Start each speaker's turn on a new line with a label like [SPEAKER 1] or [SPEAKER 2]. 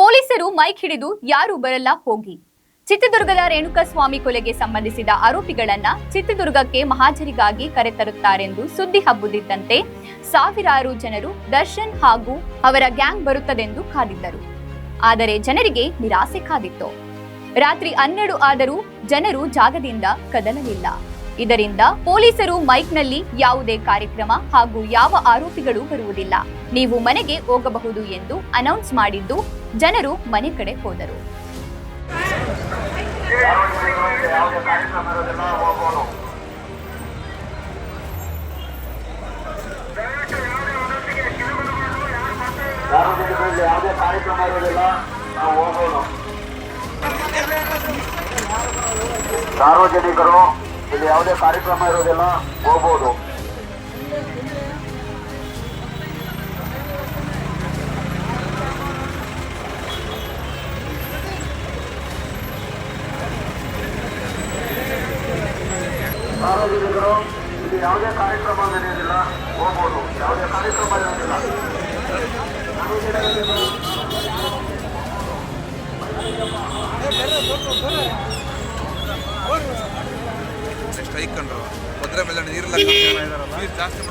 [SPEAKER 1] ಪೊಲೀಸರು ಮೈಕ್ ಹಿಡಿದು ಯಾರು ಬರಲ್ಲ ಹೋಗಿ. ಚಿತ್ರದುರ್ಗದ ರೇಣುಕಾಸ್ವಾಮಿ ಕೊಲೆಗೆ ಸಂಬಂಧಿಸಿದ ಆರೋಪಿಗಳನ್ನ ಚಿತ್ರದುರ್ಗಕ್ಕೆ ಮಹಾಜರಿಗಾಗಿ ಕರೆತರುತ್ತಾರೆಂದು ಸುದ್ದಿ ಹಬ್ಬುತ್ತಿದ್ದಂತೆ ಸಾವಿರಾರು ಜನರು ದರ್ಶನ್ ಹಾಗೂ ಅವರ ಗ್ಯಾಂಗ್ ಬರುತ್ತದೆಂದು ಕಾದಿದ್ದರು. ಆದರೆ ಜನರಿಗೆ ನಿರಾಸೆ ಕಾದಿತ್ತು. ರಾತ್ರಿ 12 ಆದರೂ ಜನರು ಜಾಗದಿಂದ ಕದಲಲಿಲ್ಲ. ಇದರಿಂದ ಪೊಲೀಸರು ಮೈಕ್ನಲ್ಲಿ ಯಾವುದೇ ಕಾರ್ಯಕ್ರಮ ಹಾಗೂ ಯಾವ ಆರೋಪಿಗಳು ಬರುವುದಿಲ್ಲ, ನೀವು ಮನೆಗೆ ಹೋಗಬಹುದು ಎಂದು ಅನೌನ್ಸ್ ಮಾಡಿದ್ದು ಜನರು ಮನೆ ಕಡೆ ಹೋದರು.
[SPEAKER 2] ಸಾರ್ವಜನಿಕರು ಇಲ್ಲಿ ಯಾವುದೇ ಕಾರ್ಯಕ್ರಮ ಇರೋದಿಲ್ಲ, ಹೋಗಬಹುದು. ಸಾರ್ವಜನಿಕರು ಇಲ್ಲಿ ಯಾವುದೇ ಕಾರ್ಯಕ್ರಮ ನಡೆಯೋದಿಲ್ಲ, ಹೋಗಬಹುದು. ಯಾವುದೇ ಕಾರ್ಯಕ್ರಮ ಇರೋದಿಲ್ಲ.
[SPEAKER 3] ಸ್ಟ್ರೈಕ್ ಕಂಡ್ರು ಭದ್ರ ಮೇಲೆ ನೀರೆಲ್ಲ ಜಾಸ್ತಿ